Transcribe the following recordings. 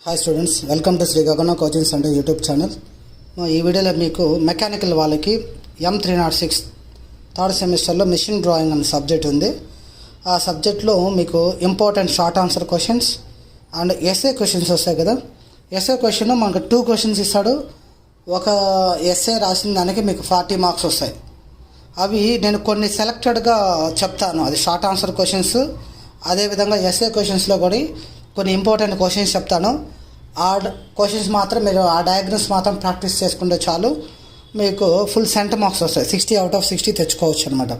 Hi students, welcome to Shri Gagana coaching centre YouTube channel. ఈ వీడియోలో మీకు మెకానికల్ వాళ్ళకి M306 థర్డ్ సెమిస్టర్లో మిషన్ డ్రాయింగ్ అనే సబ్జెక్ట్ ఉంది. ఆ సబ్జెక్ట్లో మీకు important short answer questions and SA questions వస్తాయి కదా. ఎస్ఏ క్వశ్చన్ మనకు 2 క్వశ్చన్స్ ఇస్తాడు. ఒక ఎస్ఏ రాసిన దానికి మీకు 40 మార్క్స్ వస్తాయి. అవి నేను కొన్ని సెలెక్టెడ్గా చెప్తాను, అది షార్ట్ ఆన్సర్ క్వశ్చన్స్. అదేవిధంగా ఎస్ఏ క్వశ్చన్స్లో కూడా కొన్ని ఇంపార్టెంట్ క్వశ్చన్స్ చెప్తాను. ఆ క్వశ్చన్స్ మాత్రం మీరు ఆ డయాగ్రమ్స్ మాత్రం ప్రాక్టీస్ చేసుకుంటే చాలు, మీకు ఫుల్ సెంట్ మార్క్స్ వస్తాయి. 60 out of 60 తెచ్చుకోవచ్చు అనమాట.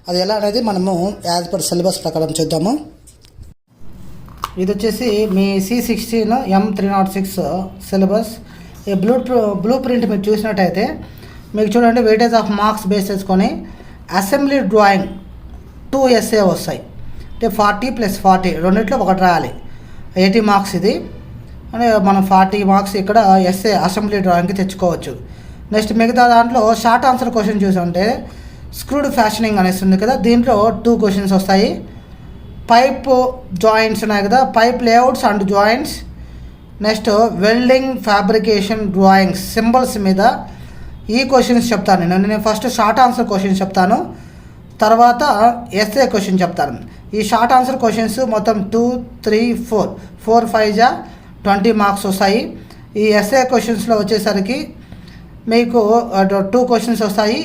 అది ఎలా అనేది మనము యాజ్ పర్ సిలబస్ ప్రకారం చూద్దాము. ఇది వచ్చేసి మీ C16 M306 సిలబస్. ఈ బ్లూ ప్రింట్ మీరు చూసినట్టయితే మీకు చూడండి, వెయిటేజ్ ఆఫ్ మార్క్స్ బేస్ చేసుకొని అసెంబ్లీ డ్రాయింగ్ 2 ఎస్ఏ వస్తాయి. అంటే 40 + 40 రెండిట్లో ఒకటి రాయాలి. 80 మార్క్స్ ఇది. అంటే మనం 40 మార్క్స్ ఇక్కడ ఎస్ఏ అసెంబ్లీ డ్రాయింగ్కి తెచ్చుకోవచ్చు. నెక్స్ట్ మిగతా దాంట్లో షార్ట్ ఆన్సర్ క్వశ్చన్ చూసామంటే స్క్రూడ్ ఫ్యాషనింగ్ అనేసి ఉంది కదా, దీంట్లో 2 క్వశ్చన్స్ వస్తాయి. పైప్ జాయింట్స్ ఉన్నాయి కదా, pipe layouts and joints. Next welding fabrication drawings symbols మీద ఈ క్వశ్చన్స్ చెప్తాను. నేను ఫస్ట్ షార్ట్ ఆన్సర్ క్వశ్చన్స్ చెప్తాను, తర్వాత ఎస్ఏ క్వశ్చన్ చెప్తాను. ఈ షార్ట్ ఆన్సర్ క్వశ్చన్స్ మొత్తం 2, 3, 4 5 20 మార్క్స్ వస్తాయి. ఈ ఎస్ఏ క్వశ్చన్స్లో వచ్చేసరికి మీకు 2 క్వశ్చన్స్ వస్తాయి.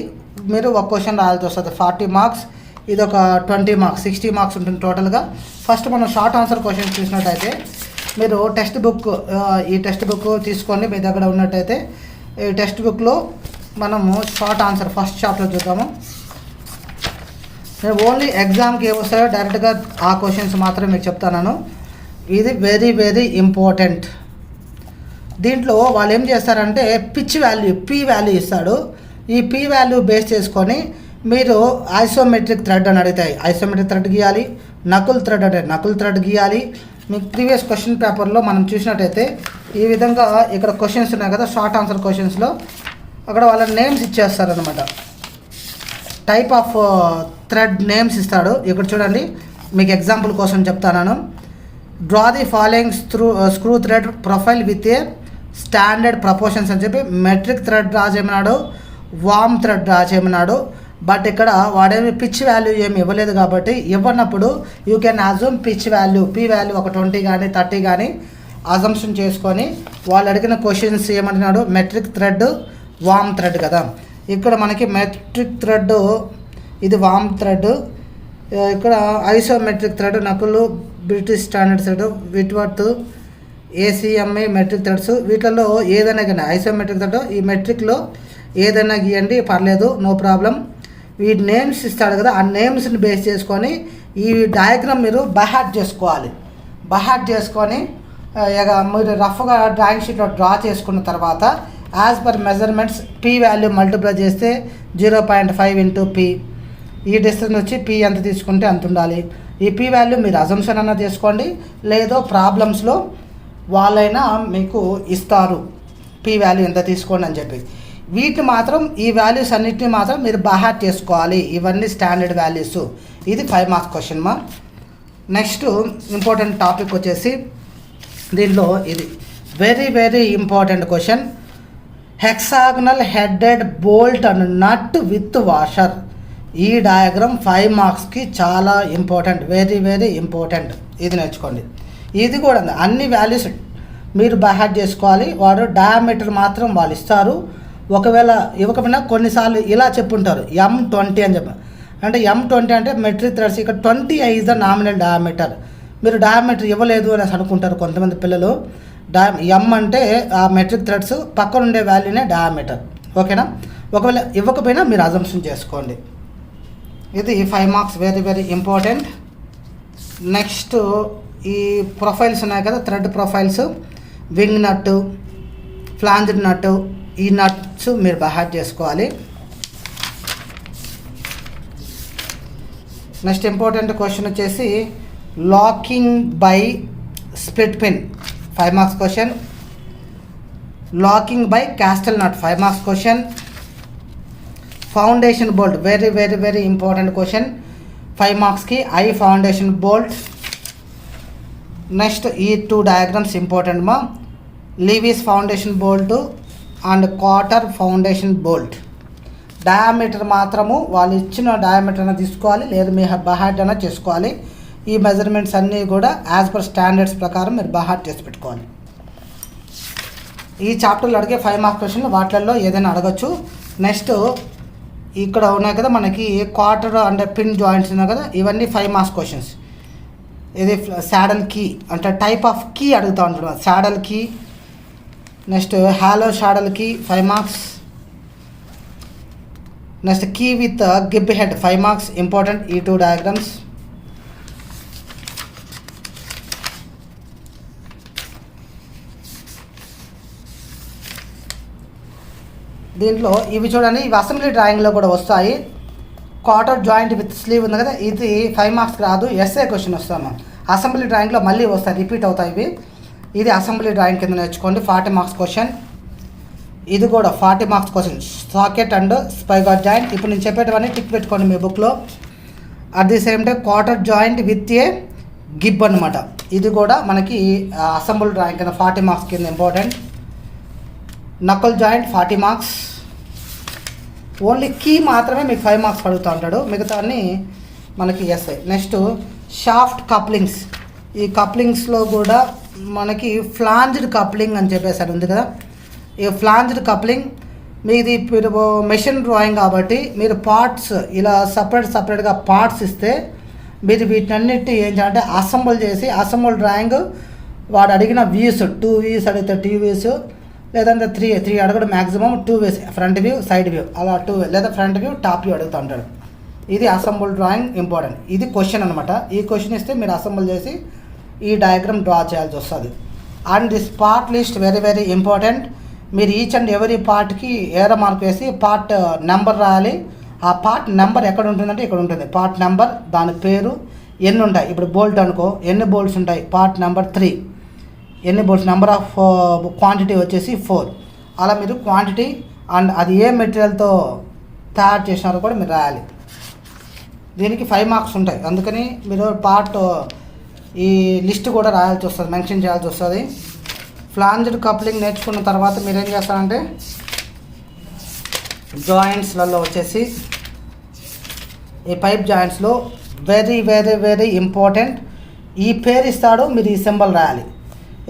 మీరు ఒక క్వశ్చన్ రాయాల్సి వస్తుంది, 40 మార్క్స్. ఇది ఒక 20 మార్క్స్, 60 మార్క్స్ ఉంటుంది టోటల్గా. ఫస్ట్ మనం షార్ట్ ఆన్సర్ క్వశ్చన్స్ చూసినట్టయితే మీరు టెక్స్ట్ బుక్, ఈ టెక్స్ట్ బుక్ తీసుకొని మీ దగ్గర ఉన్నట్టయితే ఈ టెక్స్ట్ బుక్లో మనము షార్ట్ ఆన్సర్ ఫస్ట్ చాప్టర్ చూద్దాము. నేను ఓన్లీ ఎగ్జామ్కి ఏమొస్తాయో డైరెక్ట్గా ఆ క్వశ్చన్స్ మాత్రమే మీకు చెప్తాను. ఇది వెరీ వెరీ ఇంపార్టెంట్. దీంట్లో వాళ్ళు ఏం చేస్తారంటే పిచ్ వాల్యూ, పీ వాల్యూ ఇస్తాడు. ఈ పీ వాల్యూ బేస్ చేసుకొని మీరు ఐసోమెట్రిక్ థ్రెడ్ అని అడుగుతాయి, ఐసోమెట్రిక్ థ్రెడ్ గీయాలి. నకుల్ థ్రెడ్ అంటే నకుల్ థ్రెడ్ గీయాలి. మీకు ప్రీవియస్ క్వశ్చన్ పేపర్లో మనం చూసినట్టయితే ఈ విధంగా ఇక్కడ క్వశ్చన్స్ ఉన్నాయి కదా, షార్ట్ ఆన్సర్ క్వశ్చన్స్లో అక్కడ వాళ్ళ నేమ్స్ ఇచ్చేస్తారనమాట. టైప్ ఆఫ్ థ్రెడ్ నేమ్స్ ఇస్తాడు. ఇక్కడ చూడండి, మీకు ఎగ్జాంపుల్ కోసం చెప్తాను. Draw the following screw thread profile with a standard proportions అని చెప్పి మెట్రిక్ థ్రెడ్ డ్రా చేయమన్నాడు, వామ్ థ్రెడ్ డ్రా చేయమన్నాడు. బట్ ఇక్కడ వాడేమి పిచ్ వాల్యూ ఏమి ఇవ్వలేదు కాబట్టి ఇవ్వనప్పుడు you can assume pitch value, P value ఒక 20 కానీ 30 కానీ అజంప్షన్ చేసుకొని వాళ్ళు అడిగిన క్వశ్చన్స్ ఏమంటున్నాడు, మెట్రిక్ థ్రెడ్, వామ్ థ్రెడ్ కదా. ఇక్కడ మనకి మెట్రిక్ థ్రెడ్, ఇది వామ్ థ్రెడ్. ఇక్కడ isometric thread knuckle, British standard thread, Whitworth, ACME metric threads. వీటిలో ఏదైనా కానీ ఐసోమెట్రిక్ థ్రెడ్, ఈ మెట్రిక్లో ఏదైనా గీయండి పర్లేదు, నో ప్రాబ్లం. ఈ నేమ్స్ ఇస్తాడు కదా, ఆ నేమ్స్ని బేస్ చేసుకొని ఈ డయాగ్రామ్ మీరు బైహార్ట్ చేసుకోవాలి. బైహార్ట్ చేసుకొని మీరు రఫ్గా డ్రాయింగ్ షీట్లో డ్రా చేసుకున్న తర్వాత as per measurements P value multiply చేస్తే 0.5 × P. ఈ డిస్టెన్స్ వచ్చి P ఎంత తీసుకుంటే అంత ఉండాలి. ఈ P వాల్యూ మీరు అజంప్షన్ అన్న చేసుకోండి, లేదో ప్రాబ్లమ్స్లో వాళ్ళైనా మీకు ఇస్తారు P వాల్యూ ఎంత తీసుకోండి అని చెప్పి. వీటిని మాత్రం, ఈ వాల్యూస్ అన్నిటిని మాత్రం మీరు బైహార్ట్ చేసుకోవాలి. ఇవన్నీ స్టాండర్డ్ వాల్యూస్. ఇది 5 మార్క్స్ క్వశ్చన్ మా. నెక్స్ట్ ఇంపార్టెంట్ టాపిక్ వచ్చేసి దీనిలో ఇది very very important question. Hexagonal headed bolt and nut with washer. ఈ డయాగ్రామ్ 5 మార్క్స్కి చాలా ఇంపార్టెంట్, వెరీ వెరీ ఇంపార్టెంట్. ఇది నేర్చుకోండి. ఇది కూడా అన్ని వాల్యూస్ మీరు బైహార్ట్ చేసుకోవాలి. వాడు డయామీటర్ మాత్రం వాళ్ళు ఇస్తారు. ఒకవేళ ఇవ్వకపోయినా కొన్నిసార్లు ఇలా చెప్పుంటారు M20 అని చెప్పి. అంటే M20 అంటే మెట్రిక్ థ్రెడ్స్. ఇక్కడ 20 is the nominal diameter. మీరు డయామీటర్ ఇవ్వలేదు అనేసి అనుకుంటారు కొంతమంది పిల్లలు. M అంటే ఆ మెట్రిక్ థ్రెడ్స్, పక్కన ఉండే వాల్యూనే డయామీటర్. ఓకేనా? ఒకవేళ ఇవ్వకపోయినా మీరు అజంప్షన్ చేసుకోండి. ఇది 5 marks, very very important. Next ఈ ప్రొఫైల్స్ ఉన్నాయి కదా, thread profiles, wing nut, flanged nut, ఈ నట్స్ మీరు బైహార్ట్ చేసుకోవాలి. నెక్స్ట్ ఇంపార్టెంట్ క్వశ్చన్ వచ్చేసి locking by split pin, 5 marks question. Locking by castle nut, 5 marks question. Foundation bolt, very very very important question, 5 మార్క్స్కి. I foundation bolt. Next ఈ 2 diagrams important మా. Lewis foundation bolt and quarter foundation bolt. Diameter మాత్రము వాళ్ళు ఇచ్చిన diameter అయినా తీసుకోవాలి, లేదా మీ బహాట్ అయినా చేసుకోవాలి. ఈ మెజర్మెంట్స్ అన్నీ కూడా యాజ్ పర్ స్టాండర్డ్స్ ప్రకారం మీరు బహాట్ చేసి పెట్టుకోవాలి. ఈ చాప్టర్లో అడిగే 5 మార్క్స్ క్వశ్చన్లు వాటిల్లో ఏదైనా అడగచ్చు. నెక్స్ట్ ఇక్కడ ఉన్నాయి కదా మనకి క్వార్టర్ అండ్ పిన్ జాయింట్స్ ఉన్నాయి కదా, ఇవన్నీ 5 మార్క్స్ క్వశ్చన్స్. ఇది సాడల్ కీ అంటే టైప్ ఆఫ్ కీ అడుగుతూ ఉంటాడు. Saddle key, next hollow saddle key 5 marks. Next key with gib head 5 marks important. ఈ 2 డయాగ్రామ్స్. దీంట్లో ఇవి చూడండి, ఇవి అసెంబ్లీ డ్రాయింగ్లో కూడా వస్తాయి. క్వార్టర్ జాయింట్ విత్ స్లీవ్ ఉంది కదా, ఇది 5 మార్క్స్కి రాదు, ఎస్ఏ క్వశ్చన్ వస్తాము. అసెంబ్లీ డ్రాయింగ్లో మళ్ళీ వస్తాయి, రిపీట్ అవుతాయి ఇవి. ఇది అసెంబ్లీ డ్రాయింగ్ కింద నేర్చుకోండి, 40 మార్క్స్ క్వశ్చన్. ఇది కూడా 40 marks question. Socket and spigot joint. ఇప్పుడు నేను చెప్పేటవన్నీ టిక్ పెట్టుకోండి మీ బుక్లో. At the same time quarter joint with a gib అనమాట. ఇది కూడా మనకి అసెంబ్లీ డ్రాయింగ్ కింద 40 మార్క్స్ కింద important. Knuckle joint 40 marks. Only key మాత్రమే మీకు 5 మార్క్స్ పడుతూ ఉంటాడు, మిగతా అన్నీ మనకి ఎస్ఐ. Next shaft couplings. ఈ కప్లింగ్స్లో కూడా మనకి ఫ్లాంజ్డ్ కప్లింగ్ అని చెప్పేసారు ఉంది కదా. ఈ ఫ్లాంజ్డ్ కప్లింగ్ మీది మెషిన్ డ్రాయింగ్ కాబట్టి మీరు పార్ట్స్ ఇలా సపరేట్గా పార్ట్స్ ఇస్తే మీరు వీటినన్నిటి ఏం చేయాలంటే అసెంబుల్ చేసి, అసెంబుల్ డ్రాయింగ్ వాడు అడిగిన వ్యూస్ 2 వ్యూస్ అడిగితే 2 వ్యూస్, లేదంటే 3 అడగడం మ్యాక్సిమం 2 వేస్, ఫ్రంట్ వ్యూ సైడ్ వ్యూ అలా 2 లేదా ఫ్రంట్ వ్యూ టాప్ వ్యూ అడుగుతూ ఉంటాడు. ఇది అసెంబుల్ డ్రాయింగ్ ఇంపార్టెంట్. ఇది క్వశ్చన్ అనమాట. ఈ క్వశ్చన్ ఇస్తే మీరు అసెంబుల్ చేసి ఈ డయాగ్రామ్ డ్రా చేయాల్సి వస్తుంది. And this part list very very important. మీరు ఈచ్ అండ్ ఎవరీ పార్ట్కి ఏరో మార్క్ వేసి పార్ట్ నెంబర్ రాయాలి. ఆ పార్ట్ నెంబర్ ఎక్కడ ఉంటుందంటే ఇక్కడ ఉంటుంది. పార్ట్ నెంబర్, దాని పేరు, ఎన్ని ఉంటాయి. ఇప్పుడు బోల్ట్ అనుకో, ఎన్ని బోల్ట్స్ ఉంటాయి, పార్ట్ నెంబర్ 3, ఎన్ని బోల్ట్స్, నెంబర్ ఆఫ్ క్వాంటిటీ వచ్చేసి 4. అలా మీరు క్వాంటిటీ అండ్ అది ఏ మెటీరియల్తో తయారు చేసినారో కూడా మీరు రాయాలి. దీనికి 5 మార్క్స్ ఉంటాయి, అందుకని మీరు పార్ట్ ఈ లిస్ట్ కూడా రాయాల్సి వస్తుంది, మెన్షన్ చేయాల్సి వస్తుంది. ఫ్లాంజ్డ్ కప్లింగ్ నేర్చుకున్న తర్వాత మీరు ఏం చేస్తారంటే జాయింట్స్లలో వచ్చేసి ఈ పైప్ జాయింట్స్లో వెరీ వెరీ వెరీ ఇంపార్టెంట్ ఈ పేరు ఇస్తాడు, మీరు ఈ సింబల్ రాయాలి.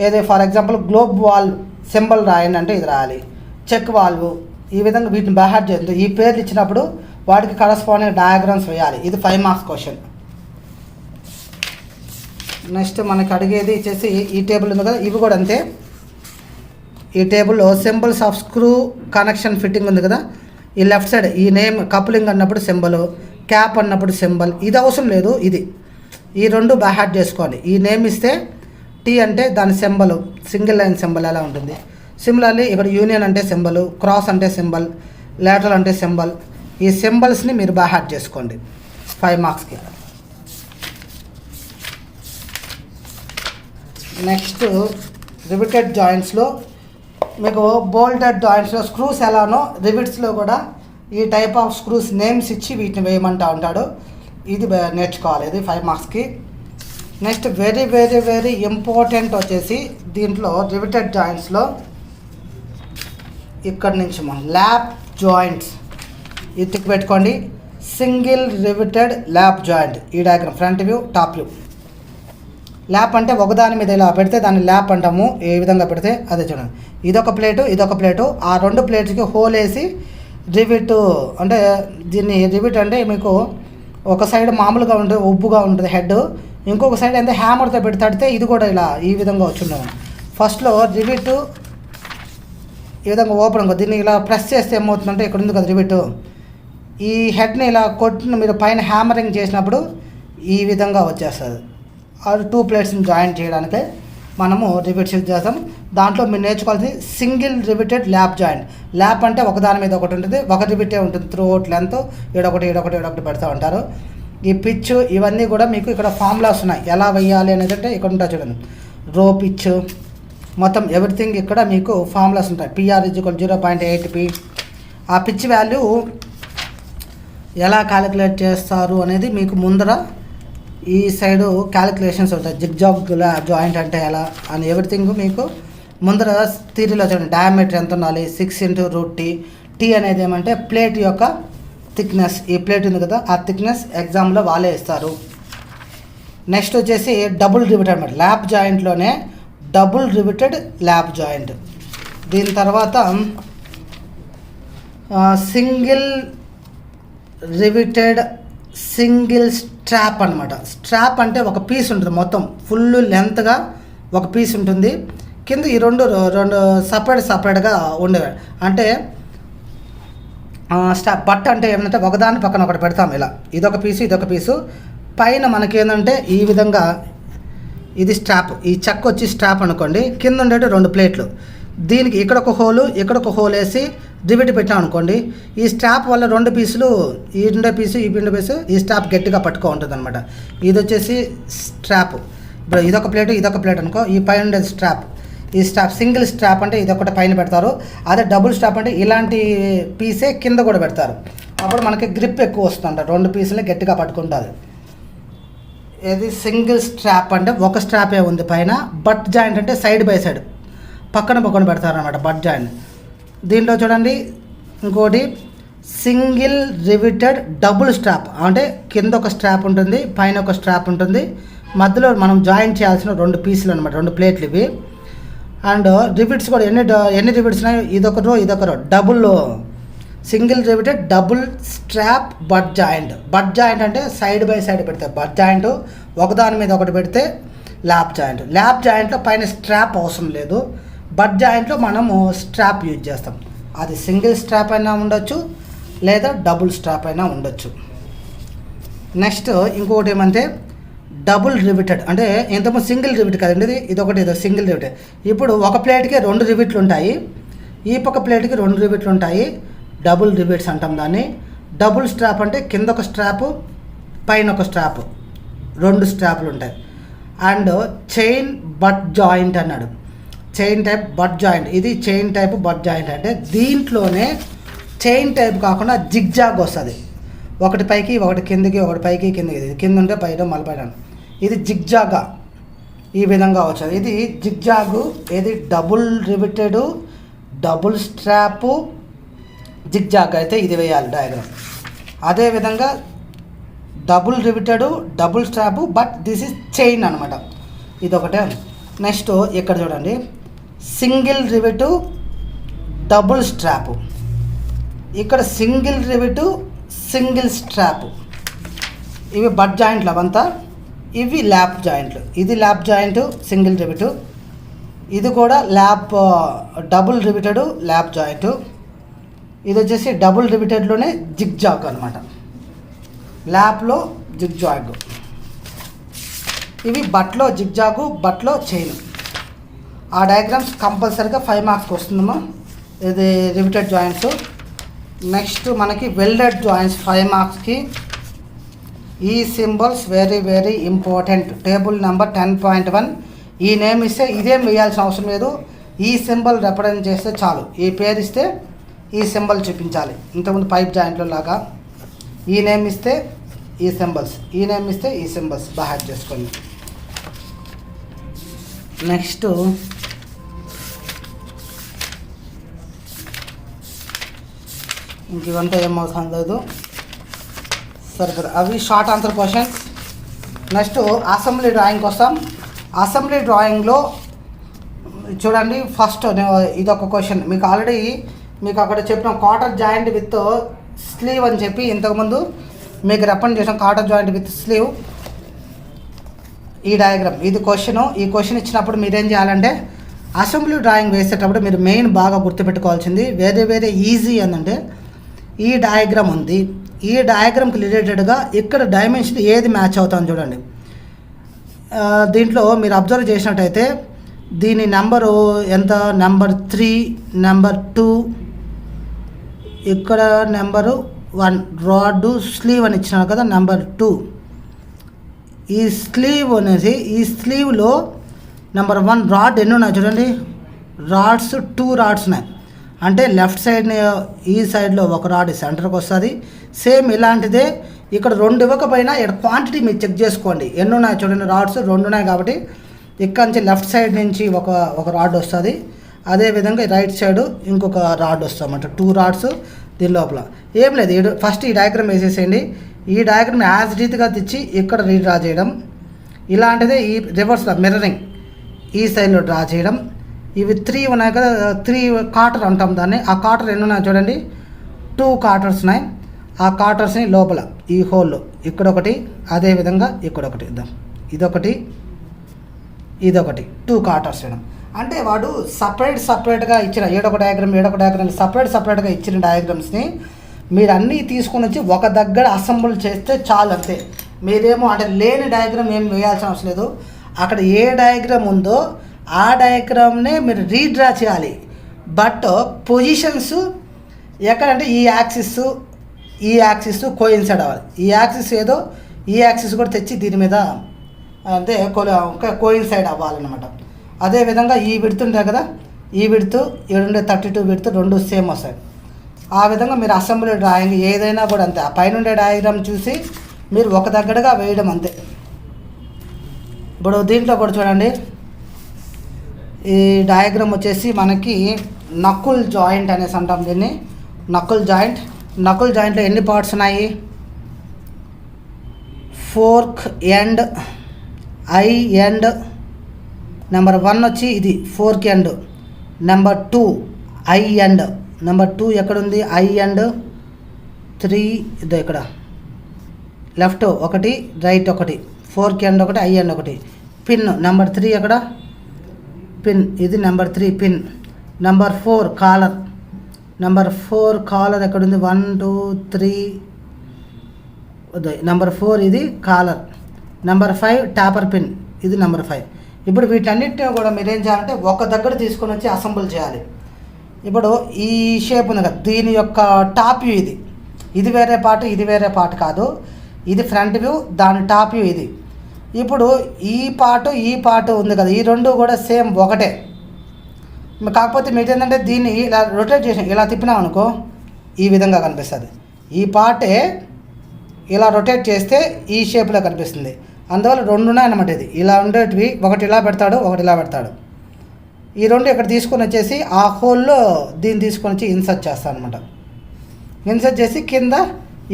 ఏదో for example globe valve symbol రాయండి అంటే ఇది రాయాలి. చెక్ వాల్వ్, ఈ విధంగా వీటిని బైహార్ట్ చేయండి. ఈ పేర్లు ఇచ్చినప్పుడు వాటికి కరస్పాండింగ్ డయాగ్రామ్స్ వేయాలి. ఇది 5 మార్క్స్ క్వశ్చన్. నెక్స్ట్ మనకి అడిగేది వచ్చేసి ఈ టేబుల్ ఉంది కదా, ఇవి కూడా అంతే. ఈ టేబుల్లో symbols of screw connection fitting ఉంది కదా, ఈ లెఫ్ట్ సైడ్ ఈ నేమ్ కప్లింగ్ అన్నప్పుడు సింబల్, క్యాప్ అన్నప్పుడు సింబల్, ఇది అవసరం లేదు. ఇది ఈ 2 బైహార్ట్ చేసుకోండి. ఈ నేమ్ ఇస్తే టీ అంటే దాని సింబల్, సింగిల్ లైన్ సింబల్ ఎలా ఉంటుంది. సిమిలర్లీ ఇక్కడ యూనియన్ అంటే సింబల్, క్రాస్ అంటే సింబల్, లేటరల్ అంటే సింబల్. ఈ సింబల్స్ని మీరు బైహార్ట్ చేసుకోండి 5 మార్క్స్కి. నెక్స్ట్ రివిటెడ్ జాయింట్స్లో మీకు బోల్టెడ్ జాయింట్స్లో స్క్రూస్ ఎలానో రివిట్స్లో కూడా ఈ టైప్ ఆఫ్ స్క్రూస్ నేమ్స్ ఇచ్చి వీటిని వేయమంటా ఉంటాడు. ఇది నేర్చుకోవాలి, ఇది 5 మార్క్స్కి. Next very very very important వచ్చేసి దీంట్లో రివిటెడ్ జాయింట్స్లో ఇక్కడ నుంచి ల్యాప్ జాయింట్స్ ఇది తిక్కు పెట్టుకోండి. సింగిల్ రివిటెడ్ ల్యాప్ జాయింట్, ఈ diagram front view top view. Lap అంటే ఒకదాని మీద ఇలా పెడితే దాన్ని ల్యాప్ అంటాము. ఏ విధంగా పెడితే అదే చూడండి, ఇదొక ప్లేటు ఇదొక ప్లేటు, ఆ 2 ప్లేట్స్కి హోల్ వేసి రివిట్ అంటే దీన్ని రివిట్ అంటే మీకు ఒక సైడ్ మామూలుగా ఉంటుంది, ఉబ్బుగా ఉంటుంది హెడ్, ఇంకొక సైడ్ అంటే హ్యామర్తో పెట్టి తడితే ఇది కూడా ఇలా ఈ విధంగా వచ్చిండవు. ఫస్ట్లో రివిట్ ఈ విధంగా ఓపెన్, దీన్ని ఇలా ప్రెస్ చేస్తే ఏమవుతుందంటే ఇక్కడ ఉంది కదా రివిట్, ఈ హెడ్ని ఇలా కొట్టిన మీరు పైన హ్యామరింగ్ చేసినప్పుడు ఈ విధంగా వచ్చేస్తుంది. అది 2 ప్లేట్స్ని జాయింట్ చేయడానికి మనము రివిట్స్ యూజ్ చేస్తాం. దాంట్లో మీరు నేర్చుకోవాల్సింది single riveted lap joint. Lap అంటే ఒకదాని మీద ఒకటి ఉంటుంది, ఒక రివిటే ఉంటుంది త్రూ అవుట్ లెంత్, ఈడొకటి పెడతా ఉంటారు. ఈ పిచ్ ఇవన్నీ కూడా మీకు ఇక్కడ ఫార్ములాస్ ఉన్నాయి ఎలా వేయాలి అనేది. అంటే ఇక్కడ ఉంటాయి చూడండి, రో పిచ్ మొత్తం ఎవ్రీథింగ్ ఇక్కడ మీకు ఫార్ములాస్ ఉంటాయి. PR = 0.8p. ఆ పిచ్ వాల్యూ ఎలా క్యాలిక్యులేట్ చేస్తారు అనేది మీకు ముందర ఈ సైడు క్యాలిక్యులేషన్స్ ఉంటాయి. జిగ్జాగ్ జాయింట్ అంటే ఎలా అని ఎవ్రీథింగ్ మీకు ముందర థియరీలో చూడండి డయామీటర్ ఎంత ఉండాలి 6 × √t అనేది ఏమంటే ప్లేట్ యొక్క థిక్నెస్. ఈ ప్లేట్ ఉంది కదా ఆ థిక్నెస్ ఎగ్జామ్లో వాళ్ళే ఇస్తారు. నెక్స్ట్ వచ్చేసి డబుల్ రివిటెడ్ అనమాట, ల్యాప్ జాయింట్లోనే డబుల్ రివిటెడ్ ల్యాప్ జాయింట్. దీని తర్వాత సింగిల్ రివిటెడ్ సింగిల్ స్ట్రాప్ అనమాట. స్ట్రాప్ అంటే ఒక పీస్ ఉంటుంది, మొత్తం ఫుల్ లెంత్గా ఒక పీస్ ఉంటుంది. కింద ఈ రెండు సపరేట్గా ఉండేవి. అంటే స్ట్రాప్ బట్ట అంటే ఏమంటే ఒకదాని పక్కన ఒకటి పెడతాం ఇలా, ఇదొక పీసు పైన మనకేంటంటే ఈ విధంగా ఇది స్ట్రాప్, ఈ చెక్క వచ్చి స్ట్రాప్ అనుకోండి. కింద ఉండేటి 2 ప్లేట్లు, దీనికి ఇక్కడ ఒక హోల్ వేసి రివిట్ పెట్టాం అనుకోండి. ఈ స్ట్రాప్ వల్ల 2 పీసులు ఈ పీసు ఈ స్ట్రాప్ గట్టిగా పట్టుకో ఉంటుంది అనమాట. ఇది వచ్చేసి స్ట్రాప్. ఇప్పుడు ఇదొక ప్లేట్ అనుకో, ఈ పైన ఉండేది స్ట్రాప్. ఈ స్ట్రాప్ సింగిల్ స్ట్రాప్ అంటే ఇదొకటి పైన పెడతారు. అదే డబుల్ స్ట్రాప్ అంటే ఇలాంటి పీసే కింద కూడా పెడతారు. అప్పుడు మనకి గ్రిప్ ఎక్కువ వస్తుంట, 2 పీసులే గట్టిగా పట్టుకుంటుంది. ఇది సింగిల్ స్ట్రాప్ అంటే ఒక స్ట్రాపే ఉంది పైన. బట్ జాయింట్ అంటే సైడ్ బై సైడ్ పక్కన పెడతారు అనమాట బట్ జాయింట్. దీంట్లో చూడండి ఇంకోటి సింగిల్ రివిటెడ్ డబుల్ స్ట్రాప్ అంటే కింద ఒక స్ట్రాప్ ఉంటుంది, పైన ఒక స్ట్రాప్ ఉంటుంది. మధ్యలో మనం జాయింట్ చేయాల్సిన 2 పీసులు అనమాట, 2 ప్లేట్లు ఇవి. అండ్ రివిట్స్ కూడా ఎన్ని రివిట్స్ ఉన్నాయి, ఇదొకరు double single riveted double strap butt joint అంటే సైడ్ బై సైడ్ పెడతారు. బట్ జాయింట్ ఒకదాని మీద ఒకటి పెడితే ల్యాప్ జాయింట్లో పైన స్ట్రాప్ అవసరం లేదు. బట్ జాయింట్లో మనము స్ట్రాప్ యూజ్ చేస్తాం. అది సింగిల్ స్ట్రాప్ అయినా ఉండొచ్చు లేదా డబుల్ స్ట్రాప్ అయినా ఉండొచ్చు. నెక్స్ట్ ఇంకొకటి ఏమంటే డబుల్ రివిటెడ్ అంటే ఇంతకుముందు సింగిల్ రివిట్ కదండి, ఇదో సింగిల్ రివిటెడ్. ఇప్పుడు ఒక ప్లేట్కి 2 రివిట్లు ఉంటాయి, ఈ పక్క ప్లేట్కి 2 రివిట్లు ఉంటాయి. డబుల్ రివిట్స్ అంటాం దాన్ని. డబుల్ స్ట్రాప్ అంటే కింద ఒక స్ట్రాపు పైన ఒక స్ట్రాపు, 2 స్ట్రాపులు ఉంటాయి. అండ్ చైన్ బట్ జాయింట్ అన్నాడు, చైన్ టైప్ బట్ జాయింట్. ఇది చైన్ టైప్ బట్ జాయింట్ అంటే దీంట్లోనే చైన్ టైప్ కాకుండా జిగ్జాగ్ వస్తుంది. ఒకటి పైకి ఒకటి కిందకి, ఒకటి పైకి కిందకి, ఇది కింద ఉంటే పైన మళ్ళీ పైన. ఇది జిగ్జాగా ఈ విధంగా వచ్చేది. ఇది జిగ్జాగు. ఇది double riveted double strap zigzag అయితే ఇది వేయాలి డయాగ్రామ్. అదేవిధంగా double riveted double strap but this is chain అనమాట, ఇదొకటే. నెక్స్ట్ ఇక్కడ చూడండి సింగిల్ రివిటు డబుల్ స్ట్రాపు, ఇక్కడ సింగిల్ రివిటు సింగిల్ స్ట్రాపు. ఇవి బట్ జాయింట్లు అవంతా, ఇవి ల్యాప్ జాయింట్లు. ఇది ల్యాప్ జాయింట్ సింగిల్ రివిటు, ఇది కూడా డబుల్ రివిటెడ్ ల్యాప్ జాయింట్. ఇది వచ్చేసి డబుల్ రివిటెడ్లోనే జిగ్జాగ్ అనమాట, ల్యాప్లో జిగ్జాగ్. ఇవి బట్లో జిగ్జాగు, బట్లో చైన్. ఆ డయాగ్రామ్స్ కంపల్సరీగా 5 మార్క్స్కి వస్తుందమ్మా. ఇది రివిటెడ్ జాయింట్స్. నెక్స్ట్ మనకి వెల్డెడ్ జాయింట్స్ 5 మార్క్స్కి. ఈ symbols very important. Table number 10.1. ఈ నేమ్ ఇస్తే ఇదేం వేయాల్సిన అవసరం లేదు, ఈ సింబల్ రిప్రజెంట్ చేస్తే చాలు. ఈ పేరు ఇస్తే ఈ సింబల్ చూపించాలి. ఇంతకుముందు పైప్ జాయింట్లో లాగా ఈ నేమ్ ఇస్తే ఈ సింబల్స్, ఈ నేమ్ ఇస్తే ఈ సింబల్స్ బాగా చేసుకోండి. నెక్స్ట్ ఇంక ఇవంతా ఏమవుతుంది లేదు, సరిపడ అవి short answer questions. Next assembly డ్రాయింగ్కి వస్తాం. అసెంబ్లీ డ్రాయింగ్లో చూడండి ఫస్ట్ ఇదొక క్వశ్చన్. మీకు ఆల్రెడీ అక్కడ చెప్పిన కాటర్ జాయింట్ విత్ స్లీవ్ అని చెప్పి ఇంతకుముందు మీకు రెఫరెన్స్ చేసిన కాటర్ జాయింట్ విత్ స్లీవ్. ఈ డయాగ్రామ్ ఇది క్వశ్చన్. ఈ క్వశ్చన్ ఇచ్చినప్పుడు మీరేం చేయాలంటే అసెంబ్లీ డ్రాయింగ్ వేసేటప్పుడు మీరు మెయిన్ బాగా గుర్తుపెట్టుకోవాల్సింది వెరీ ఈజీ ఏంటంటే ఈ డయాగ్రామ్ ఉంది, ఈ డయాగ్రామ్కి రిలేటెడ్గా ఇక్కడ డైమెన్షన్ ఏది మ్యాచ్ అవుతుందని చూడండి. దీంట్లో మీరు అబ్జర్వ్ చేసినట్టయితే దీని నెంబరు ఎంత, నెంబర్ 3, నెంబర్ 2, ఇక్కడ నెంబరు 1. రాడ్ స్లీవ్ అని ఇచ్చినారు కదా, నెంబర్ 2. ఈ స్లీవ్ అనేది ఈ స్లీవ్లో నెంబర్ 1 రాడ్ ఎన్ని ఉన్నాయి చూడండి, రాడ్స్ 2 రాడ్స్ ఉన్నాయి. అంటే లెఫ్ట్ సైడ్ని ఈ సైడ్లో ఒక రాడ్ సెంటర్కి వస్తుంది. సేమ్ ఇలాంటిదే ఇక్కడ 2 ఇవ్వకపోయినా ఇక్కడ క్వాంటిటీ మీరు చెక్ చేసుకోండి. ఎన్ని ఉన్నాయి చూడండి, రాడ్స్ 2 ఉన్నాయి కాబట్టి ఇక్కడ నుంచి లెఫ్ట్ సైడ్ నుంచి ఒక రాడ్ వస్తుంది, అదేవిధంగా రైట్ సైడ్ ఇంకొక రాడ్ వస్తుంది అన్నమాట. 2 రాడ్స్ దీని లోపల. ఏం లేదు, ఫస్ట్ ఈ డయాగ్రామ్ వేసేసేయండి. ఈ డయాగ్రామ్ యాజ్ రీతిగా తెచ్చి ఇక్కడ రీడ్రా చేయడం, ఇలాంటిదే ఈ రివర్స్లో మిర్రరింగ్ ఈ సైడ్లో డ్రా చేయడం. ఇవి 3 ఉన్నాయి కదా, 3 కార్టర్ అంటాం దాన్ని. ఆ కార్టర్ ఎన్ని ఉన్నాయి చూడండి, 2 కార్టర్స్ ఉన్నాయి. ఆ కార్టర్స్ని లోపల ఈ హోల్లో ఇక్కడొకటి, అదేవిధంగా ఇక్కడొకటి, ఇదొకటి, 2 కార్టర్స్ వేయడం. అంటే వాడు సపరేట్గా ఇచ్చిన ఏడొక డయాగ్రామ్ సపరేట్గా ఇచ్చిన డయాగ్రామ్స్ని మీరు అన్నీ తీసుకొని వచ్చి ఒక దగ్గర అసెంబుల్ చేస్తే చాలు, అంతే. మీరేమో అంటే లేని డయాగ్రామ్ ఏం వేయాల్సిన అవసరం లేదు. అక్కడ ఏ డయాగ్రామ్ ఉందో ఆ డయాగ్రామ్నే మీరు రీడ్రా చేయాలి. బట్ పొజిషన్స్ ఎక్కడంటే ఈ యాక్సిస్ కోయిన్సైడ్ అవ్వాలి. ఈ యాక్సిస్ ఏదో ఈ యాక్సిస్ కూడా తెచ్చి దీని మీద అంటే కోయిన్సైడ్ అవ్వాలన్నమాట. అదేవిధంగా ఈ విడుతుంటాయి కదా, ఈ విడుతు 32 విడుతు 2 సేమ్ వస్తాయి. ఆ విధంగా మీరు అసెంబ్లీ డ్రాయింగ్ ఏదైనా కూడా అంతే. ఆ పైన డయాగ్రామ్ చూసి మీరు ఒక దగ్గరగా వేయడం అంతే. ఇప్పుడు దీంట్లో కూడా చూడండి, ఈ డయాగ్రామ్ వచ్చేసి మనకి నకుల్ జాయింట్ అనేసి అంటాం దీన్ని. నకుల్ జాయింట్లో ఎన్ని పార్ట్స్ ఉన్నాయి? Fork end, I end. Number 1 వచ్చి ఇది fork end. Number 2 I end. Number 2 ఎక్కడుంది? I end. 3 ఇదో ఇక్కడ లెఫ్ట్ ఒకటి, రైట్ ఒకటి, ఫోర్క్ ఎండ్ ఒకటి, ఐ ఎండ్ ఒకటి. పిన్ నెంబర్ 3 ఎక్కడ? పిన్, ఇది number 3 pin. Number 4 collar. Collar ఎక్కడుంది? 1 2 3 నెంబర్ 4 ఇది కాలర్. నెంబర్ 5 టాపర్ పిన్, ఇది నెంబర్ 5. ఇప్పుడు వీటన్నిటిని కూడా మీరు ఏం చేయాలంటే ఒక దగ్గర తీసుకొని వచ్చి అసెంబుల్ చేయాలి. ఇప్పుడు ఈ షేప్ ఉంది కదా, దీని యొక్క టాప్ వ్యూ ఇది వేరే పార్ట్, ఇది వేరే పార్ట్ కాదు. ఇది ఫ్రంట్ వ్యూ, దాని టాప్ వ్యూ ఇది. ఇప్పుడు ఈ పార్ట్ ఉంది కదా, ఈ రెండు కూడా సేమ్ ఒకటే. కాకపోతే మీరు ఏంటంటే దీన్ని ఇలా రొటేట్ చేసి ఇలా తిప్పినాం అనుకో ఈ విధంగా కనిపిస్తుంది. ఈ పార్టే ఇలా రొటేట్ చేస్తే ఈ షేప్లో కనిపిస్తుంది. అందువల్ల 2 ఉన్నాయన్నమాట. ఇది ఇలా ఉండేటివి, ఒకటి ఇలా పెడతాడు, ఒకటి ఇలా పెడతాడు. ఈ 2 ఇక్కడ తీసుకొని వచ్చేసి ఆ హోల్లో దీన్ని తీసుకొని వచ్చి ఇన్సర్ట్ చేస్తాను అనమాట. ఇన్సర్ట్ చేసి కింద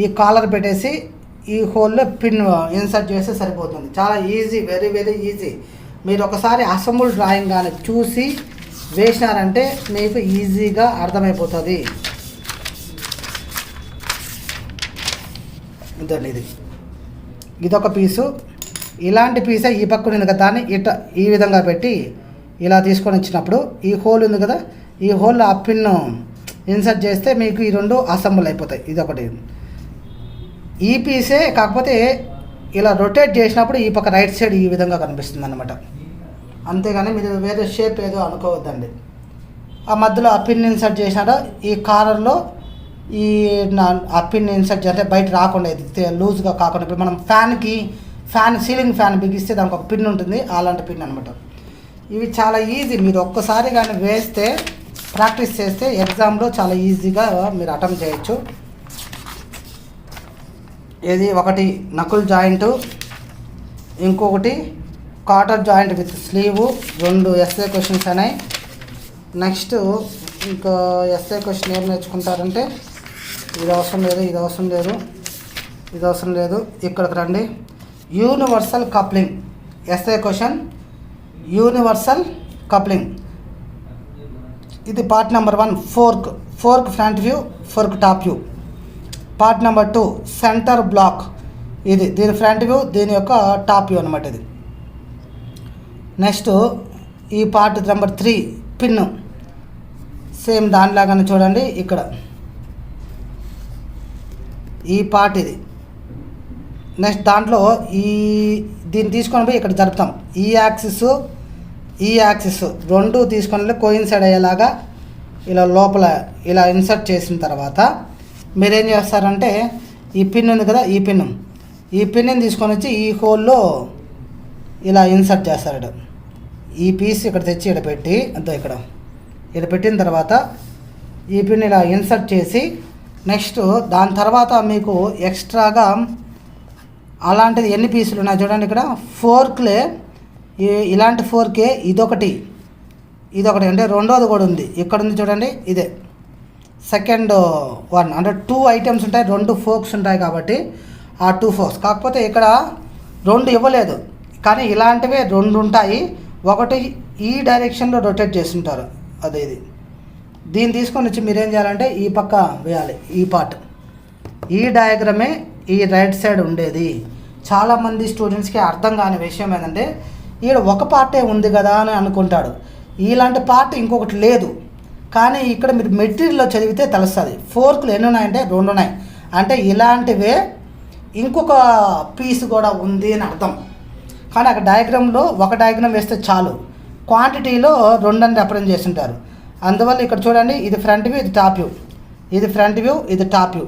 ఈ కాలర్ పెట్టేసి ఈ హోల్లో పిన్ ఇన్సర్ట్ చేస్తే సరిపోతుంది. చాలా ఈజీ, వెరీ వెరీ ఈజీ. మీరు ఒకసారి అసెంబుల్ డ్రాయింగ్ కానీ చూసి వేసినారంటే మీకు ఈజీగా అర్థమైపోతుంది. ఇదండి, ఇదొక పీసు. ఇలాంటి పీసే ఈ పక్కన ఉంది కదా, దాన్ని ఈ విధంగా పెట్టి ఇలా తీసుకొని వచ్చినప్పుడు ఈ హోల్ ఉంది కదా, ఈ హోల్ ఆ పిన్ను ఇన్సర్ట్ చేస్తే మీకు ఈ 2 అసెంబుల్ అయిపోతాయి. ఇదొకటి ఈ పీసే, కాకపోతే ఇలా రొటేట్ చేసినప్పుడు ఈ పక్క రైట్ సైడ్ ఈ విధంగా కనిపిస్తుంది అన్నమాట. అంతేగాని మీరు వేరే షేప్ ఏదో అనుకోవద్దండి. ఆ మధ్యలో ఆ పిన్ ఇన్సర్ట్ చేసినారో ఈ కార్నర్లో ఆ పిన్ ఇన్సర్ట్ చేస్తే బయట రాకుండా, ఇది లూజ్గా కాకుండా. ఇప్పుడు మనం సీలింగ్ ఫ్యాన్ బిగిస్తే దానికి ఒక పిన్ ఉంటుంది, అలాంటి పిన్ అనమాట. ఇవి చాలా ఈజీ. మీరు ఒక్కసారి కానీ వేస్తే, ప్రాక్టీస్ చేస్తే ఎగ్జామ్లో చాలా ఈజీగా మీరు అటెంప్ట్ చేయొచ్చు. ఇది ఒకటి నకుల్ జాయింటు, ఇంకొకటి cotter joint with sleeve. 2 SA questions అనేవి. నెక్స్ట్ ఇంకా ఎస్ఏ క్వశ్చన్ ఏం నేర్చుకుంటారంటే, ఇది అవసరం లేదు. ఇక్కడికి రండి. Universal coupling SA question. Universal coupling ఇది part number 1 fork front view, fork top view. Part number 2 centre block. ఇది దీని ఫ్రంట్ వ్యూ, దీని యొక్క టాప్ వ్యూ అనమాట ఇది. నెక్స్ట్ ఈ పార్ట్ నెంబర్ 3 పిన్, సేమ్ దానిలాగానే చూడండి. ఇక్కడ ఈ పార్ట్ ఇది. నెక్స్ట్ దాంట్లో దీన్ని తీసుకొని పోయి ఇక్కడ జరుపుతాం. ఈ యాక్సిస్ 2 తీసుకొని కోయిన్సైడ్ అయ్యేలాగా ఇలా లోపల ఇలా ఇన్సర్ట్ చేసిన తర్వాత మీరేం చేస్తారంటే, ఈ పిన్ ఉంది కదా, ఈ పిన్ని తీసుకొని వచ్చి ఈ హోల్లో ఇలా ఇన్సర్ట్ చేస్తారు. ఈ పీస్ ఇక్కడ తెచ్చి ఇక్కడ పెట్టి, అంతా ఇక్కడ పెట్టిన తర్వాత ఈ పిన్ ఇలా ఇన్సర్ట్ చేసి, నెక్స్ట్ దాని తర్వాత మీకు ఎక్స్ట్రాగా అలాంటిది ఎన్ని పీసులు ఉన్నాయి చూడండి. ఇక్కడ ఫోర్క్లే ఇలాంటి 4K ఇదొకటి అంటే రెండోది కూడా ఉంది, ఇక్కడ ఉంది చూడండి, ఇదే సెకండ్ వన్. అంటే 2 ఐటమ్స్ ఉంటాయి, 2 ఫోర్క్స్ ఉంటాయి కాబట్టి ఆ 2 ఫోర్క్స్. కాకపోతే ఇక్కడ 2 ఇవ్వలేదు, కానీ ఇలాంటివే 2 ఉంటాయి. ఒకటి ఈ డైరెక్షన్లో రొటేట్ చేస్తుంటారు, అదే ఇది. దీన్ని తీసుకొని వచ్చి మీరు ఏం చేయాలంటే ఈ పక్క వేయాలి, ఈ పార్ట్. ఈ డయాగ్రమే ఈ రైట్ సైడ్ ఉండేది. చాలామంది స్టూడెంట్స్కి అర్థం కాని విషయం ఏంటంటే ఈడ ఒక పార్టే ఉంది కదా అని అనుకుంటాడు. ఇలాంటి పార్ట్ ఇంకొకటి లేదు, కానీ ఇక్కడ మీరు మెటీరియల్లో చదివితే తెలుస్తుంది. ఫోర్క్లు ఎన్ని ఉన్నాయంటే 2 ఉన్నాయి. అంటే ఇలాంటివే ఇంకొక పీస్ కూడా ఉంది అని అర్థం. కానీ అక్కడ డయాగ్రామ్లో ఒక డయాగ్రామ్ వేస్తే చాలు, క్వాంటిటీలో 2 అని రిప్రజెంట్ చేస్తుంటారు. అందువల్ల ఇక్కడ చూడండి, ఇది ఫ్రంట్ వ్యూ, ఇది టాప్ వ్యూ, ఇది ఫ్రంట్ వ్యూ, ఇది టాప్ వ్యూ.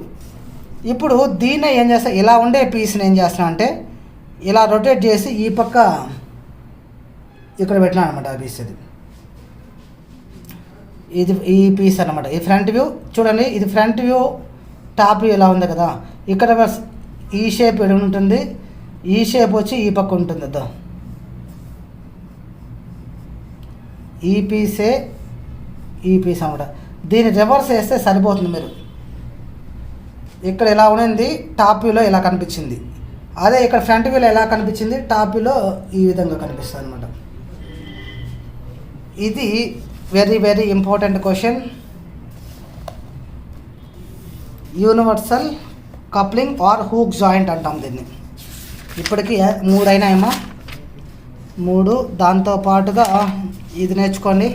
ఇప్పుడు దీన్నే ఏం చేస్తా, ఇలా ఉండే పీస్ని ఏం చేస్తున్నా అంటే ఇలా రొటేట్ చేసి ఈ పక్క ఇక్కడ పెట్టినా అనమాట. ఆ పీస్ ఇది ఈ పీస్ అనమాట. ఈ ఫ్రంట్ వ్యూ చూడండి, ఇది ఫ్రంట్ వ్యూ, టాప్ వ్యూ ఇలా ఉంది కదా. ఇక్కడ ఈ షేప్ ఎక్కడ ఉంటుంది, ఈ షేప్ వచ్చి ఈ పక్క ఉంటుంది కదా. ఈ పీసే ఈ పీస్ అనమాట. దీన్ని రివర్స్ వేస్తే సరిపోతుంది. మీరు ఇక్కడ ఇలా ఉన్నది టాప్ వ్యూలో ఇలా కనిపించింది, అదే ఇక్కడ ఫ్రంట్ వ్యూలో ఎలా కనిపించింది, టాప్ వ్యూలో ఈ విధంగా కనిపిస్తుంది అనమాట. ఇది very very important question. Universal coupling or hook joint అంటాం దీన్ని. ఇప్పటికీ 3 అయినాయేమో, 3. దాంతోపాటుగా ఇది నేర్చుకోండి,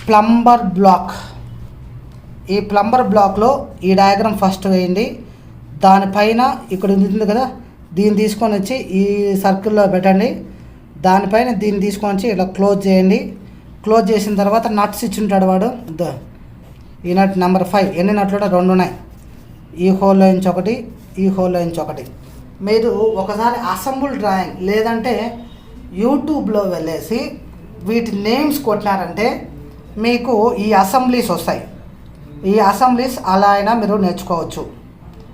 ప్లంబర్ బ్లాక్. ఈ ప్లంబర్ బ్లాక్లో ఈ డయాగ్రామ్ ఫస్ట్ వేయండి, దానిపైన ఇక్కడ ఉంటుంది కదా, దీన్ని తీసుకొని వచ్చి ఈ సర్కిల్లో పెట్టండి. దానిపైన దీన్ని తీసుకొని వచ్చి ఇలా క్లోజ్ చేయండి. క్లోజ్ చేసిన తర్వాత నట్స్ ఇచ్చుంటాడు వాడు, ఈ నట్ నెంబర్ 5. ఎన్ని నట్లు 2 ఉన్నాయి. ఈ హోల్లో నుంచి ఒకటి, ఈ హోల్లో నుంచి ఒకటి. మీరు ఒకసారి అసెంబుల్ డ్రాయింగ్ లేదంటే యూట్యూబ్లో వెళ్ళేసి వీటి నేమ్స్ కొట్టినారంటే మీకు ఈ అసెంబ్లీస్ వస్తాయి. ఈ అసెంబ్లీస్ అలా అయినా మీరు నేర్చుకోవచ్చు.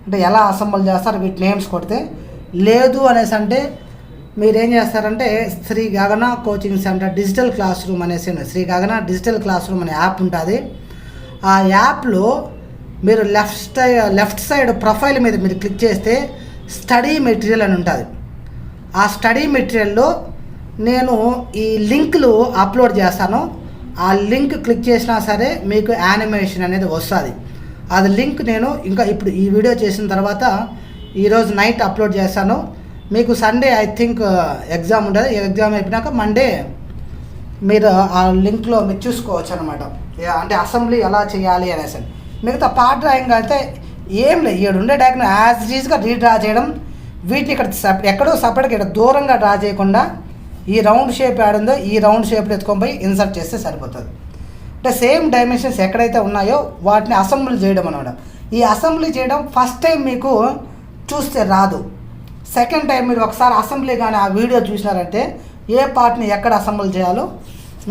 అంటే ఎలా అసెంబుల్ చేస్తారు వీటి నేమ్స్ కొడితే. లేదు అనేసి అంటే మీరేం చేస్తారంటే Shri Gagana coaching centre digital class room అనేసి శ్రీ గగన డిజిటల్ క్లాస్ రూమ్ అనే యాప్ ఉంటుంది. ఆ యాప్లో మీరు లెఫ్ట్ సైడ్ ప్రొఫైల్ మీద మీరు క్లిక్ చేస్తే స్టడీ మెటీరియల్ అని ఉంటుంది. ఆ స్టడీ మెటీరియల్లో నేను ఈ లింక్లు అప్లోడ్ చేస్తాను. ఆ లింక్ క్లిక్ చేసినా సరే మీకు యానిమేషన్ అనేది వస్తుంది. అది లింక్ నేను ఇంకా ఇప్పుడు ఈ వీడియో చేసిన తర్వాత ఈరోజు నైట్ అప్లోడ్ చేస్తాను. మీకు సండే ఐ థింక్ ఎగ్జామ్ ఉంటుంది. ఎగ్జామ్ అయిపోయినాక మండే మీరు ఆ లింక్లో మీరు చూసుకోవచ్చు అనమాట. అంటే అసెంబ్లీ ఎలా చేయాలి అనేసి. మిగతా పార్ట్ డ్రాయింగ్ అయితే ఏం లేదు, 7 ఉండే డయాగ్రామ్ యాజ్ ఈజ్గా రీడ్రా చేయడం. వీటిని ఇక్కడ ఎక్కడో సపరేట్గా ఇక్కడ దూరంగా డ్రా చేయకుండా ఈ రౌండ్ షేప్ ఆడుందో ఈ రౌండ్ షేప్లో ఎత్తుకొని పోయి ఇన్సర్ట్ చేస్తే సరిపోతుంది. అంటే సేమ్ డైమెన్షన్స్ ఎక్కడైతే ఉన్నాయో వాటిని అసెంబ్లీ చేయడం అనమాట. ఈ అసెంబ్లీ చేయడం ఫస్ట్ టైం మీకు చూస్తే రాదు. సెకండ్ టైం మీరు ఒకసారి అసెంబ్లీ కానీ ఆ వీడియో చూసినారంటే ఏ పార్ట్ని ఎక్కడ అసెంబుల్ చేయాలో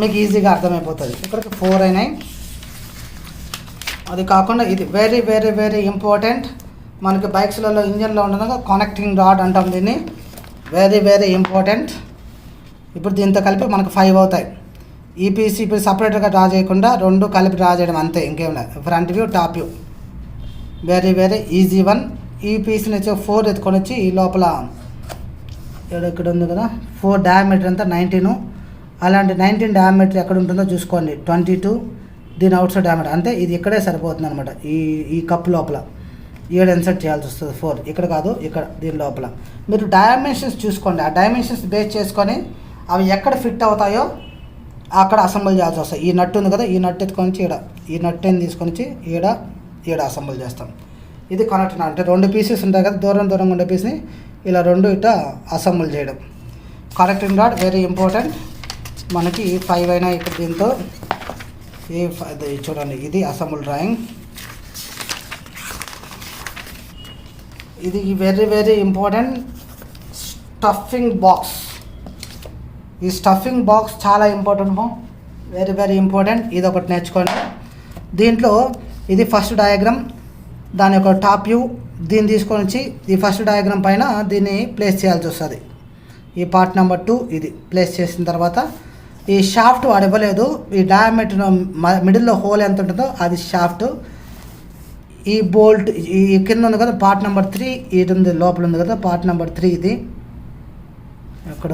మీకు ఈజీగా అర్థమైపోతుంది. ఇక్కడికి 4 అయినాయి. అది కాకుండా ఇది వెరీ వెరీ వెరీ ఇంపార్టెంట్. మనకి బైక్స్లలో ఇంజన్లో ఉండగా కనెక్టింగ్ రాడ్ అంటాం దీన్ని. Very very important. ఇప్పుడు దీంతో కలిపి మనకు 5 అవుతాయి. ఈ పీస్ ఇప్పుడు సపరేట్గా డ్రా చేయకుండా 2 కలిపి డ్రా చేయడం అంతే, ఇంకేం లేదు. Front view, top view, very very easy one. ఈ పీస్ని వచ్చి 4 ఎత్తుకొని వచ్చి ఈ లోపల ఇక్కడ ఉంది కదా 4 డయామీటర్ అంతా 19. అలాంటి 19 డయామీటర్ ఎక్కడ ఉంటుందో చూసుకోండి. 22 దీని అవుట్ సైడ్ డయామీటర్ అంతే. ఇది ఇక్కడే సరిపోతుంది అనమాట. ఈ కప్ లోపల 7 ఇన్సర్ట్ చేయాల్సి వస్తుంది. 4 ఇక్కడ కాదు, ఇక్కడ దీని లోపల. మీరు డైమెన్షన్స్ చూసుకోండి. ఆ డైమెన్షన్స్ బేస్ చేసుకొని అవి ఎక్కడ ఫిట్ అవుతాయో అక్కడ అసెంబుల్ చేయాల్సి వస్తాయి. ఈ నట్టు ఉంది కదా, ఈ నట్టు ఎత్తుకొని ఈడ ఈ నట్టుని తీసుకొని వచ్చి ఈడ అసెంబుల్ చేస్తాం. ఇది కనెక్ట్ అంటే 2 పీసెస్ ఉంటాయి కదా, దూరంగా ఉండే పీస్ని ఇలా 2 ఇట అసెంబుల్ చేయడం. Connecting rod very important. మనకి 5 అయినా ఇక్కడ దీంతో చూడండి, ఇది అసెంబుల్ డ్రాయింగ్. ఇది very very important. Stuffing box. ఈ స్టఫింగ్ బాక్స్ చాలా ఇంపార్టెంట్, వెరీ వెరీ ఇంపార్టెంట్. ఇది ఒకటి నేర్చుకోండి. దీంట్లో ఇది ఫస్ట్ డయాగ్రామ్, దాని యొక్క టాప్ వ్యూ. దీన్ని తీసుకొని వచ్చి ఈ ఫస్ట్ డయాగ్రామ్ పైన దీన్ని ప్లేస్ చేయాల్సి వస్తుంది. ఈ పార్ట్ నెంబర్ 2 ఇది ప్లేస్ చేసిన తర్వాత ఈ షాఫ్ట్ వాడు ఇవ్వలేదు. ఈ డయామీటర్ మిడిల్లో హోల్ ఎంత ఉంటుందో అది షాఫ్ట్. ఈ బోల్ట్ ఈ కింద ఉంది కదా పార్ట్ నెంబర్ 3, ఇది ఉంది లోపల ఉంది కదా పార్ట్ నెంబర్ 3. ఇది ఇక్కడ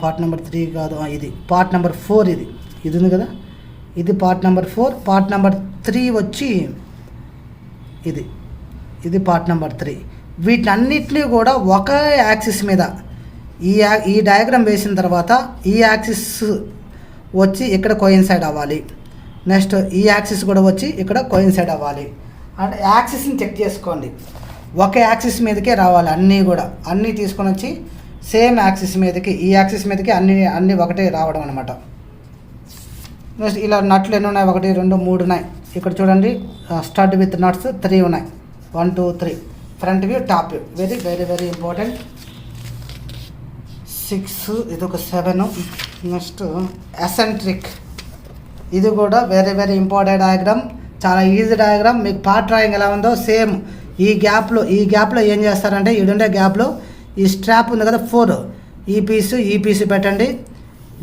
పార్ట్ నెంబర్ 3 కాదు, ఇది పార్ట్ నెంబర్ 4. ఇది ఉంది కదా, ఇది పార్ట్ నెంబర్ 4. పార్ట్ నెంబర్ 3 వచ్చి ఇది పార్ట్ నెంబర్ 3. వీటన్నిటినీ కూడా ఒకే యాక్సిస్ మీద ఈ డయాగ్రామ్ వేసిన తర్వాత ఈ యాక్సిస్ వచ్చి ఇక్కడ కోయిన్సైడ్ అవ్వాలి. నెక్స్ట్ ఈ యాక్సిస్ కూడా వచ్చి ఇక్కడ కోయిన్సైడ్ అవ్వాలి. అంటే యాక్సిస్ని చెక్ చేసుకోండి, ఒక యాక్సిస్ మీదకే రావాలి. అన్నీ తీసుకొని వచ్చి సేమ్ యాక్సిస్ మీదకి, ఈ యాక్సిస్ మీదకి అన్నీ ఒకటే రావడం అనమాట. నెక్స్ట్ ఇలా నట్లు ఎన్ని ఉన్నాయి? 1 2 3 ఉన్నాయి. ఇక్కడ చూడండి స్టడ్ విత్ నట్స్ 3 ఉన్నాయి. 1 2 3 front view, top view. Very very very important. 6 ఇది ఒక 7. నెక్స్ట్ ఎసెంట్రిక్, ఇది కూడా వెరీ వెరీ ఇంపార్టెంట్ డయాగ్రామ్, చాలా ఈజీ డయాగ్రామ్. మీకు పార్ట్ డ్రాయింగ్ ఎలా ఉందో సేమ్ ఈ గ్యాప్లో ఏం చేస్తారంటే ఈడుండే గ్యాప్లో ఈ స్ట్రాప్ ఉంది కదా 4, ఈ పీసు పెట్టండి.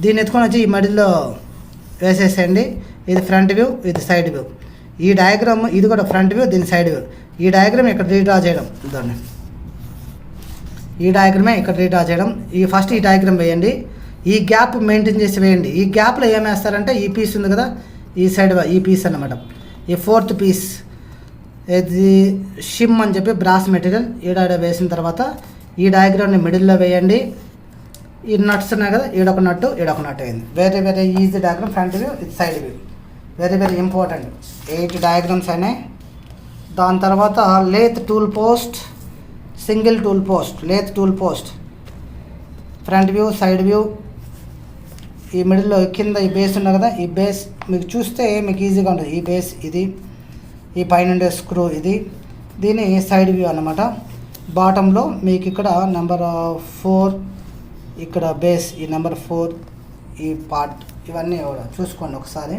దీన్ని ఎత్తుకొని వచ్చి ఈ మడిలో వేసేసేయండి. ఇది ఫ్రంట్ వ్యూ, ఇది సైడ్ వ్యూ. ఈ డయాగ్రామ్ ఇది కూడా ఫ్రంట్ వ్యూ, దీని సైడ్ వ్యూ. ఈ డయాగ్రామ్ ఇక్కడ రీడ్రా చేయడం, దాన్ని ఈ డయాగ్రామే ఇక్కడ రీడ్రా చేయడం. ఫస్ట్ ఈ డయాగ్రామ్ వేయండి, ఈ గ్యాప్ మెయింటైన్ చేసి వేయండి. ఈ గ్యాప్లో ఏం వేస్తారంటే ఈ పీస్ ఉంది కదా, ఈ సైడ్ ఈ పీస్ అన్నమాట. ఈ 4th పీస్ ఇది షిమ్ అని చెప్పి బ్రాస్ మెటీరియల్ ఈడ వేసిన తర్వాత ఈ డయాగ్రామ్ని మిడిల్లో వేయండి. ఈ నట్స్ ఉన్నాయి కదా, ఈడొక నట్టు అయింది. Very very easy diagram. Front view, ఇది side view. Very very important. 8 diagrams అయినాయి. దాని తర్వాత lathe tool post, single tool post, lathe tool post, front view, side view. ఈ మిడిల్లో కింద ఈ బేస్ ఉంది కదా, ఈ బేస్ మీకు చూస్తే మీకు ఈజీగా ఉంటుంది. ఈ బేస్ ఇది, ఈ పైన స్క్రూ ఇది, దీని సైడ్ వ్యూ అన్నమాట. బాటంలో మీకు ఇక్కడ నెంబర్ 4, ఇక్కడ బేస్ ఈ నెంబర్ 4, ఈ పార్ట్, ఇవన్నీ కూడా చూసుకోండి ఒకసారి.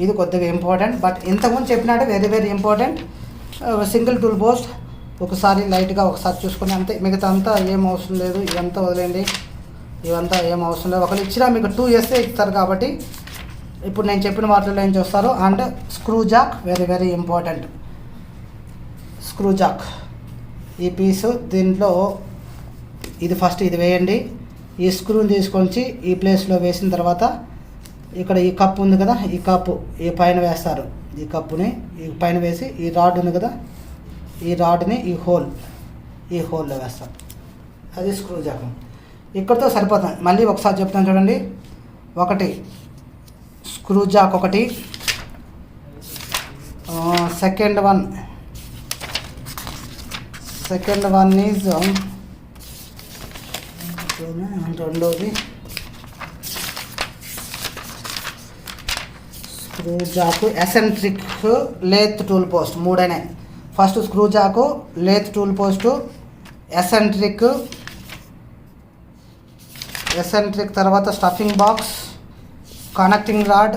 ఇది కొద్దిగా ఇంపార్టెంట్, బట్ ఇంతకుముందు చెప్పినట్టు very very important. Single tool post ఒకసారి లైట్గా ఒకసారి చూసుకుని అంతే. మిగతా అంతా ఏం అవసరం లేదు, ఇదంతా వదిలేండి, ఇవంతా ఏం అవసరం లేదు. ఒకరు ఇచ్చినా మీకు 2 years ఇస్తారు కాబట్టి ఇప్పుడు నేను చెప్పిన వాటిలో ఏం చూస్తారు. And screw Jack very very important. Screw Jack ఈ పీసు, దీంట్లో ఇది ఫస్ట్ ఇది వేయండి. ఈ స్క్రూని తీసుకొచ్చి ఈ ప్లేస్లో వేసిన తర్వాత ఇక్కడ ఈ కప్పు ఉంది కదా, ఈ కప్పు ఈ పైన వేస్తారు. ఈ కప్పుని ఈ పైన వేసి ఈ రాడ్ ఉంది కదా, ఈ రాడ్ని ఈ హోల్లో వేస్తారు. అది స్క్రూ జాక్. ఇక్కడితో సరిపోతుంది. మళ్ళీ ఒకసారి చెప్తాను చూడండి. 1 screw jack, 1 second one is రెండోది screw jack, eccentric, lathe tool post. 3 అయినాయి. First screw jack, lathe tool post, eccentric తర్వాత స్టఫింగ్ బాక్స్, కనెక్టింగ్ రాడ్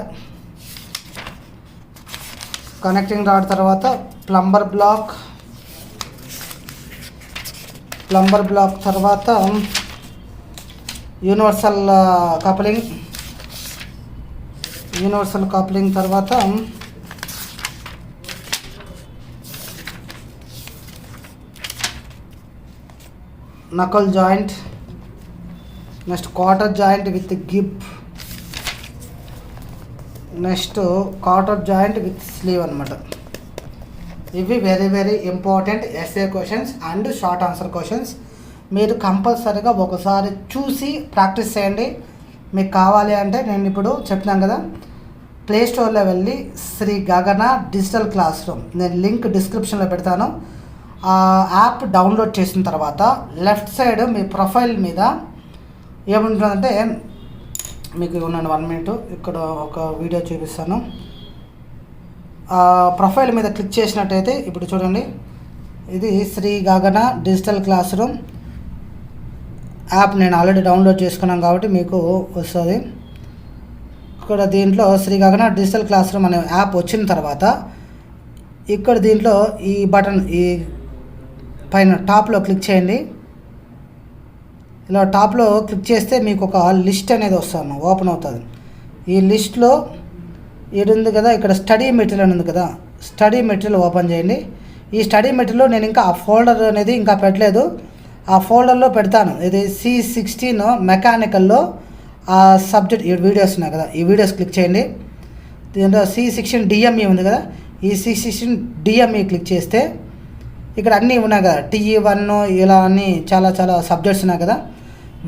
తర్వాత ప్లంబర్ బ్లాక్ తర్వాత యూనివర్సల్ కప్లింగ్ తర్వాత knuckle joint, next quarter joint with gib, next quarter joint with sleeve అనమాట. ఇవి very very important SA questions and short answer questions. మీరు కంపల్సరీగా ఒకసారి చూసి ప్రాక్టీస్ చేయండి. మీకు కావాలి అంటే నేను ఇప్పుడు చెప్పినాను కదా, ప్లే స్టోర్లో వెళ్ళి శ్రీ గగన డిజిటల్ క్లాస్ రూమ్, నేను లింక్ డిస్క్రిప్షన్లో పెడతాను. ఆ యాప్ డౌన్లోడ్ చేసిన తర్వాత లెఫ్ట్ సైడ్ మీ ప్రొఫైల్ మీద ఏముంటుందంటే, మీకు ఉన్నాను 1 minute, ఇక్కడ ఒక వీడియో చూపిస్తాను. ప్రొఫైల్ మీద క్లిక్ చేసినట్టయితే ఇప్పుడు చూడండి, ఇది శ్రీ గగన డిజిటల్ క్లాస్ రూమ్ యాప్ నేను ఆల్రెడీ డౌన్లోడ్ చేసుకున్నాను కాబట్టి మీకు వస్తుంది. ఇక్కడ దీంట్లో శ్రీ గగన డిజిటల్ క్లాస్ రూమ్ అనే యాప్ వచ్చిన తర్వాత ఇక్కడ దీంట్లో ఈ బటన్ ఈ పైన టాప్లో క్లిక్ చేయండి. ఇలా టాప్లో క్లిక్ చేస్తే మీకు ఒక లిస్ట్ అనేది వస్తుంది, ఓపెన్ అవుతుంది. ఈ లిస్ట్లో ఉంది కదా, ఇక్కడ స్టడీ మెటీరియల్ అని ఉంది కదా, స్టడీ మెటీరియల్ ఓపెన్ చేయండి. ఈ స్టడీ మెటీరియల్లో నేను ఇంకా ఆ ఫోల్డర్ అనేది ఇంకా పెట్టలేదు, ఆ ఫోల్డర్లో పెడతాను. ఇది C16 మెకానికల్లో ఆ సబ్జెక్ట్ ఈ వీడియోస్ ఉన్నాయి కదా, ఈ వీడియోస్ క్లిక్ చేయండి. దీంట్లో C16 DME ఉంది కదా, ఈ C16 DME క్లిక్ చేస్తే ఇక్కడ అన్నీ ఉన్నాయి కదా, TE1 ఇలా అన్నీ చాలా చాలా సబ్జెక్ట్స్ ఉన్నాయి కదా.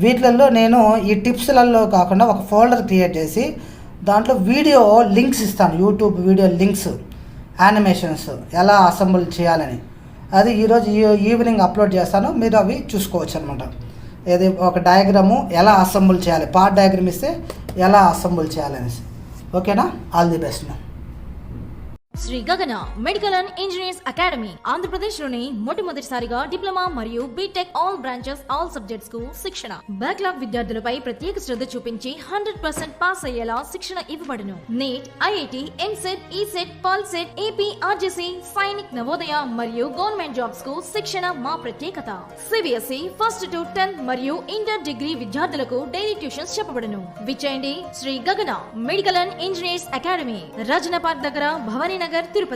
వీటిలలో నేను ఈ టిప్స్లలో కాకుండా ఒక ఫోల్డర్ క్రియేట్ చేసి దాంట్లో వీడియో లింక్స్ ఇస్తాను, యూట్యూబ్ వీడియో లింక్స్, యానిమేషన్స్ ఎలా అసెంబుల్ చేయాలని. అది ఈరోజు ఈవినింగ్ అప్లోడ్ చేస్తాను, మీరు అవి చూసుకోవచ్చు అనమాట. ఇది ఒక డయాగ్రాము ఎలా అసెంబుల్ చేయాలి, పార్ట్ డయాగ్రామ్ ఇస్తే ఎలా అసెంబుల్ చేయాలనేసి. ఓకేనా, all the best. Shri Gagana medical and engineers academy Andhra Pradesh లోని మొట్టమొదటిసారిగా డిప్లొమా మరియు BTech all branches all subjects కు శిక్షణ. బ్యాక్లాగ్ విద్యార్థులపై ప్రత్యేక శ్రద్ధ చూపించి 100% పాస్ అయ్యేలా శిక్షణ ఇవ్వబడును. NEET, IIT, EAMCET, ECET, POLYCET, AP, RJC, Sainik, Navodaya మరియు గవర్నమెంట్ జాబ్స్ కు శిక్షణ మా ప్రత్యేకత. CBSE 1st to 10th మరియు ఇంటర్ డిగ్రీ విద్యార్థులకు daily tuitions చెప్పబడును. విచ్చేయండి Shri Gagana medical and engineers academy, రాజనపార్క్ దగ్గర, భవానీ నగర్, తిరుపతి.